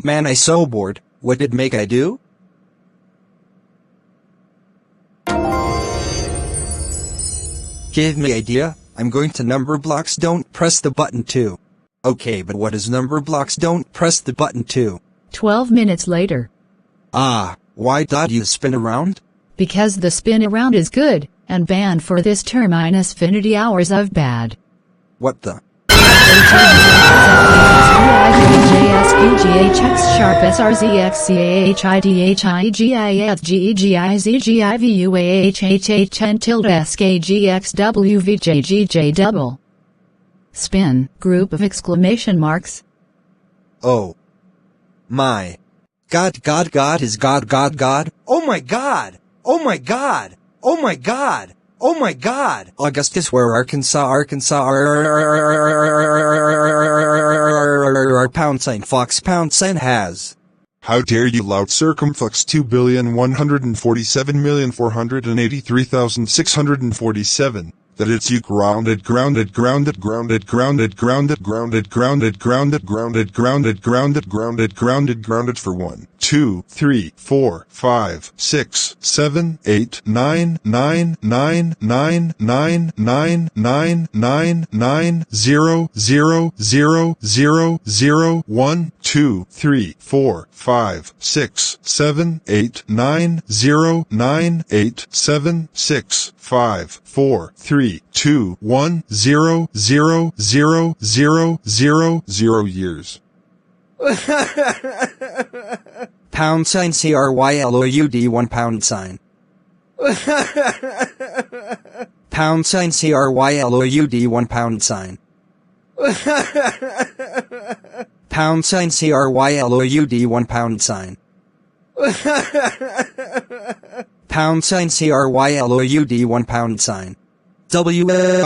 Man, I so bored. What did make I do? Give me idea. I'm going to Numberblocks. Don't press the button 2. Okay, but what is Numberblocks? Don't press the button 2. 12 minutes later. Ah, why did you spin around? Because the spin around is good, and banned for this term minus infinity hours of bad. What the? JSPGHX sharp SRZXCAHIDHIGIASGEGIVUAHHH 10 tilde SKGXWVJGJ double. Spin, group of exclamation marks. Oh. My. God is God. Oh my God! Oh my God! Oh my God! Oh my God! Augustus, where Arkansas, pound sign Fox, pound sign has. How dare you loud circumflex 2,147,483,647. That it's you grounded for 1, 2, 3, 4, 5, 6, 7, 8, 9, 9, 9, 9, 9, 9, 9, 9, 9, 0, 0, 0, 0, 0, 1, 2, 3, 4, 5, 6, 7, 8, 9, 0, 9, 8, 7, 6, 5, 4, 3, 2, 1, 0, 0, 0, 0, 0, 0 years. Pound sign CRYLOUD 1 pound sign. Pound sign CRYLOUD 1 pound sign. Pound sign CRYLOUD 1 pound sign. Pound sign CRYLOUD 1 pound sign. WA